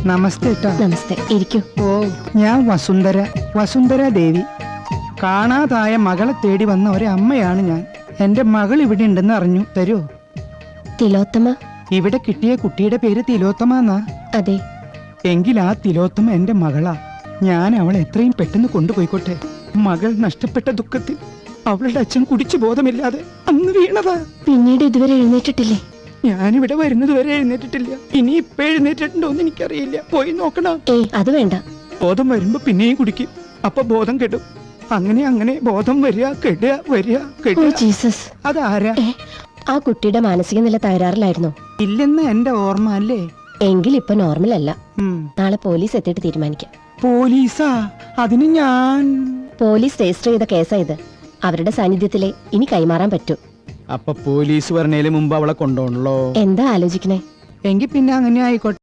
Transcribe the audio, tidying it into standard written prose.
നമസ്തേ ട്ടാ. നമസ്തേ, ഇരിക്കൂ. ഓ, ഞാൻ വസുന്ധര ദേവി. കാണാതായ മകളെ തേടി വന്ന ഒരമ്മയാണ് ഞാൻ. എന്റെ മകൾ ഇവിടെ ഉണ്ടെന്ന് അറിഞ്ഞു. തരൂ. തിലോത്തമ? ഇവിടെ കിട്ടിയ കുട്ടിയുടെ പേര് തിലോത്തമ എന്നാ? അതെ. എങ്കിൽ ആ തിലോത്തമ എന്റെ മകളാ. ഞാൻ അവളെ എത്രയും പെട്ടെന്ന് കൊണ്ടുപോയിക്കോട്ടെ. മകൾ നഷ്ടപ്പെട്ട ദുഃഖത്തിൽ അവളുടെ അച്ഛൻ കുടിച്ചു ബോധമില്ലാതെ അന്ന് വീണതാ. പിന്നീട് ഇതുവരെ എഴുന്നേറ്റിട്ടില്ലേ? ഞാനിവിടെ വരുന്നത് വരെ എഴുന്നേറ്റിട്ടില്ല. ഇനി ഇപ്പൊ എഴുന്നേറ്റിട്ടുണ്ടോന്ന് എനിക്കറിയില്ല. പോയി നോക്കണം. ഏയ്, അത് വേണ്ട. ബോധം വരുമ്പോ പിന്നെയും കുടിക്കും. അപ്പൊ ബോധം കെടും. അങ്ങനെ ബോധം വരിക, കെടുക. ജീസസ്, അതാരാ? ആ കുട്ടിയുടെ മാനസിക നില തകരാറിലായിരുന്നു. ഇല്ലെന്ന് എന്റെ ഓർമ്മ അല്ലേ? എങ്കിൽ ഇപ്പൊ നോർമൽ അല്ല. നാളെ പോലീസ് എത്തിയിട്ട് തീരുമാനിക്കാം. പോലീസാ? അതിന് ഞാൻ... പോലീസ് രജിസ്റ്റർ ചെയ്ത കേസാ ഇത്. അവരുടെ സാന്നിധ്യത്തിലെ ഇനി കൈമാറാൻ പറ്റൂ. അപ്പൊ പോലീസ് പറഞ്ഞതിന് മുമ്പ് അവളെ കൊണ്ടുപോകണല്ലോ. എന്താ ആലോചിക്കണേ? എങ്കിൽ പിന്നെ അങ്ങനെ ആയിക്കോട്ടെ.